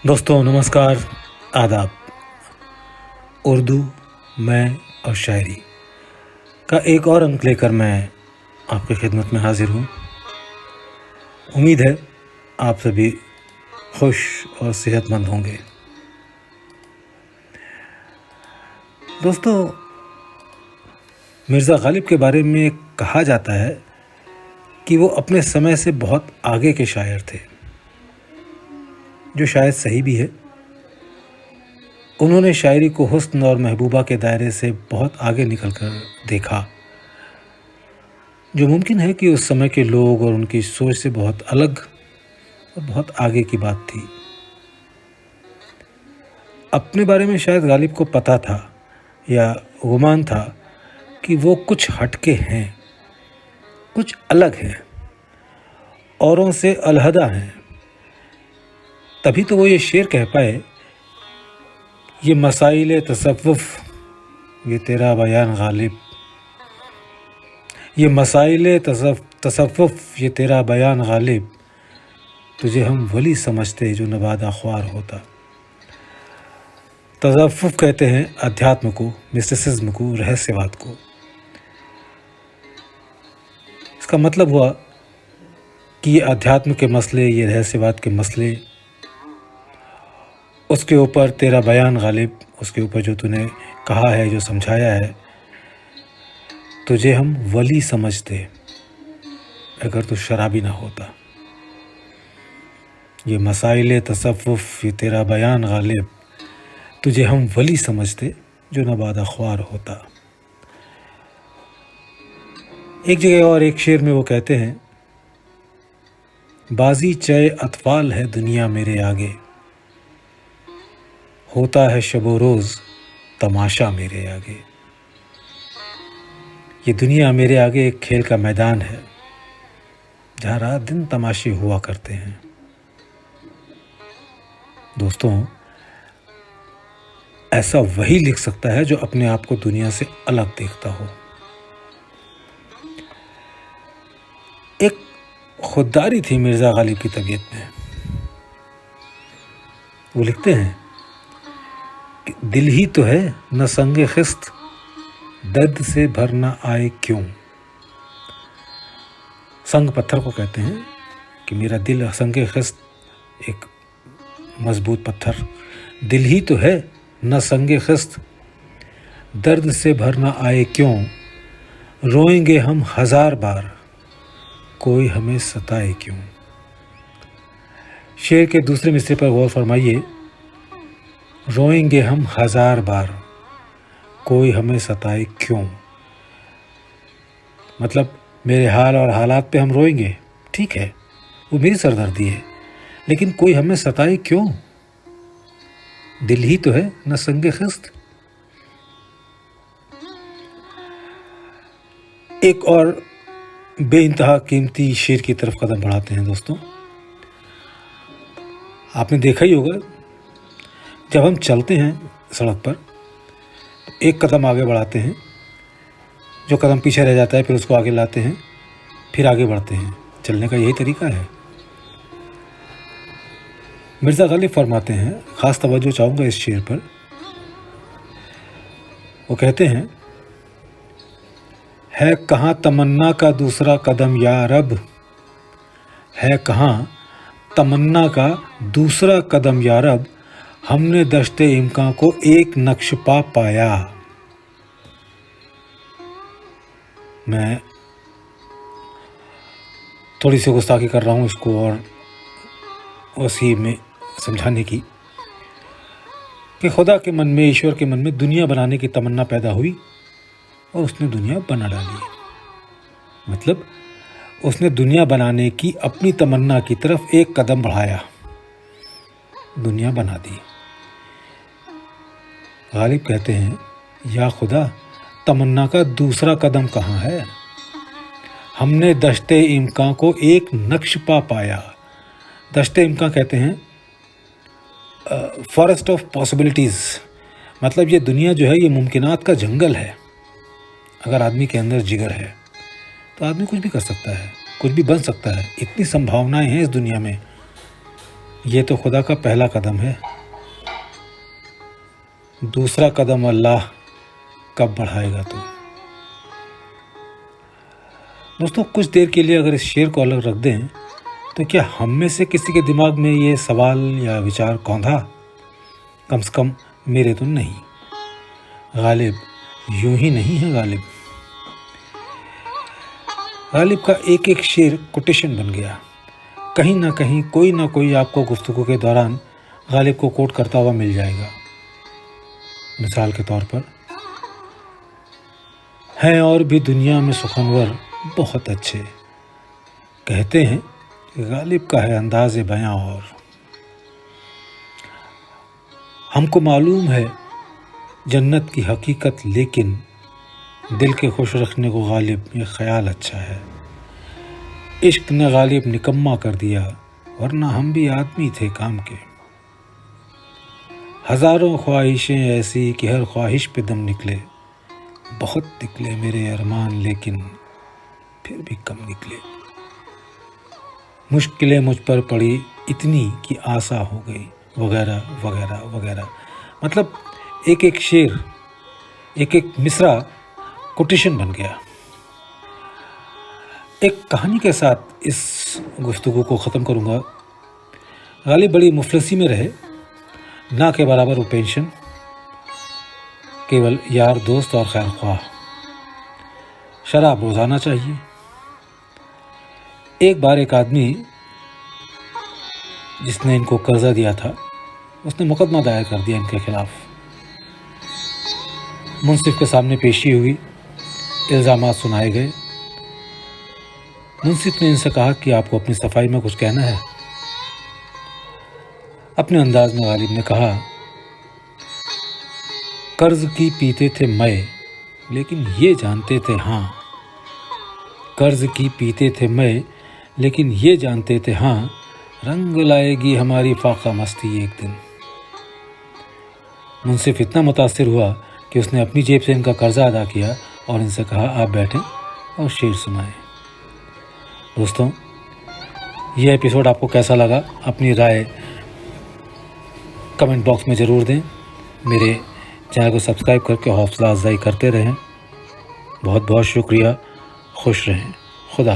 दोस्तों नमस्कार, आदाब। उर्दू, मैं और शायरी का एक और अंक लेकर मैं आपकी खिदमत में हाज़िर हूँ। उम्मीद है आप सभी खुश और सेहतमंद होंगे। दोस्तों, मिर्ज़ा गालिब के बारे में कहा जाता है कि वो अपने समय से बहुत आगे के शायर थे, जो शायद सही भी है। उन्होंने शायरी को हुस्न और महबूबा के दायरे से बहुत आगे निकल कर देखा, जो मुमकिन है कि उस समय के लोग और उनकी सोच से बहुत अलग और बहुत आगे की बात थी। अपने बारे में शायद गालिब को पता था या गुमान था कि वो कुछ हटके हैं, कुछ अलग हैं, औरों से अलहदा हैं। तभी तो वो ये शेर कह पाए, ये मसाइल तसव्वुफ़ ये तेरा बयान गालिब, ये मसाइल तसव्वुफ़ ये तेरा बयान गालिब, तुझे हम वली समझते जो नवादा ख्वार होता। तसव्वुफ़ कहते हैं अध्यात्म को, मिस्टिसिज्म को, रहस्यवाद को। इसका मतलब हुआ कि ये अध्यात्म के मसले, ये रहस्यवाद के मसले, उसके ऊपर तेरा बयान गालिब, उसके ऊपर जो तूने कहा है, जो समझाया है, तुझे हम वली समझते अगर तू शराबी ना होता। ये मसाइल तसव्वुफ़ ये तेरा बयान गालिब, तुझे हम वली समझते जो नबादा ख्वार होता। एक जगह और एक शेर में वो कहते हैं, बाजी चय अतफाल है दुनिया मेरे आगे, होता है शबो रोज़ तमाशा मेरे आगे। ये दुनिया मेरे आगे एक खेल का मैदान है, जहाँ रात दिन तमाशे हुआ करते हैं। दोस्तों, ऐसा वही लिख सकता है जो अपने आप को दुनिया से अलग देखता हो। एक खुददारी थी मिर्ज़ा गालिब की तबीयत में। वो लिखते हैं कि दिल ही तो है न संगे खिस्त, दर्द से भर न आए क्यों। संग पत्थर को कहते हैं कि मेरा दिल संगे खिस्त, एक मजबूत पत्थर, दिल ही तो है न संगे खिस्त, दर्द से भर न आए क्यों। रोएंगे हम 1000 बार, कोई हमें सताए क्यों। शेर के दूसरे मिसरे पर गौर फरमाइए, रोएंगे हम 1000 बार, कोई हमें सताए क्यों। मतलब मेरे हाल और हालात पे हम रोएंगे, ठीक है, वो मेरी सरदर्दी है, लेकिन कोई हमें सताए क्यों। दिल ही तो है न संगे खिस्त। एक और बेइंतहा कीमती शेर की तरफ कदम बढ़ाते हैं। दोस्तों, आपने देखा ही होगा, जब हम चलते हैं सड़क पर, एक कदम आगे बढ़ाते हैं, जो कदम पीछे रह जाता है फिर उसको आगे लाते हैं, फिर आगे बढ़ते हैं। चलने का यही तरीका है। मिर्ज़ा गालिब फरमाते हैं, ख़ास तवज्जो चाहूँगा इस शेर पर। वो कहते हैं, है कहाँ तमन्ना का दूसरा कदम या रब, है कहाँ तमन्ना का दूसरा कदम या रब, हमने दश्ते इम्कां को एक नक्श पा पाया। मैं थोड़ी सी गुस्ताखी कर रहा हूँ इसको और उसी में समझाने की कि खुदा के मन में, ईश्वर के मन में दुनिया बनाने की तमन्ना पैदा हुई और उसने दुनिया बना डाली। मतलब उसने दुनिया बनाने की अपनी तमन्ना की तरफ एक कदम बढ़ाया, दुनिया बना दी। गालिब कहते हैं, या खुदा, तमन्ना का दूसरा कदम कहाँ है। हमने दश्ते इम्कां को एक नक्श पा पाया। दश्ते इम्कां कहते हैं फॉरेस्ट ऑफ पॉसिबिलिटीज़। मतलब ये दुनिया जो है, ये मुमकिनात का जंगल है। अगर आदमी के अंदर जिगर है तो आदमी कुछ भी कर सकता है, कुछ भी बन सकता है। इतनी संभावनाएं हैं इस दुनिया में ये तो खुदा का पहला कदम है, दूसरा कदम अल्लाह कब बढ़ाएगा तू। दोस्तों, कुछ देर के लिए अगर इस शेर को अलग रख दें तो क्या हम में से किसी के दिमाग में ये सवाल या विचार कौंधा? कम से कम मेरे तो नहीं। गालिब यूं ही नहीं है। गालिब का एक एक शेर कोटेशन बन गया। कहीं ना कहीं कोई ना कोई आपको गुफ्तगू के दौरान गालिब को कोट करता हुआ मिल जाएगा। मिसाल के तौर पर, हैं और भी दुनिया में सुखनवर बहुत अच्छे, कहते हैं कि गालिब का है अंदाज़े बयां और। हमको मालूम है जन्नत की हकीकत, लेकिन दिल के खुश रखने को गालिब ये ख्याल अच्छा है। इश्क ने गालिब निकम्मा कर दिया, वरना हम भी आदमी थे काम के। हज़ारों ख्वाहिशें ऐसी कि हर ख्वाहिश पे दम निकले। बहुत निकले मेरे अरमान, लेकिन फिर भी कम निकले। मुश्किलें मुझ पर पड़ी इतनी कि आसा हो गई, वगैरह वगैरह वगैरह। मतलब एक एक शेर, एक एक मिसरा कोटेशन बन गया। एक कहानी के साथ इस गुफ्तगू को ख़त्म करूँगा। गालिब बड़ी मुफलसी में रहे, ना के बराबर वो पेंशन, केवल यार दोस्त और खैर ख्वाह। शराब रोज़ाना चाहिए। एक बार एक आदमी जिसने इनको कर्जा दिया था, उसने मुकदमा दायर कर दिया इनके खिलाफ। मुंसिफ के सामने पेशी हुई, इल्ज़ामात सुनाए गए। मुंसिफ ने इनसे कहा कि आपको अपनी सफाई में कुछ कहना है। अपने अंदाज में गालिब ने कहा, कर्ज की पीते थे मैं, लेकिन ये जानते थे हाँ। कर्ज की पीते थे मैं, लेकिन ये जानते थे हाँ, रंग लाएगी हमारी फाका मस्ती एक दिन। मुंसिफ इतना मुतासिर हुआ कि उसने अपनी जेब से इनका कर्जा अदा किया और इनसे कहा, आप बैठें और शेर सुनाएं। दोस्तों, यह एपिसोड आपको कैसा लगा? अपनी राय कमेंट बॉक्स में ज़रूर दें। मेरे चैनल को सब्सक्राइब करके हौसला अफजाई करते रहें। बहुत बहुत शुक्रिया। खुश रहें।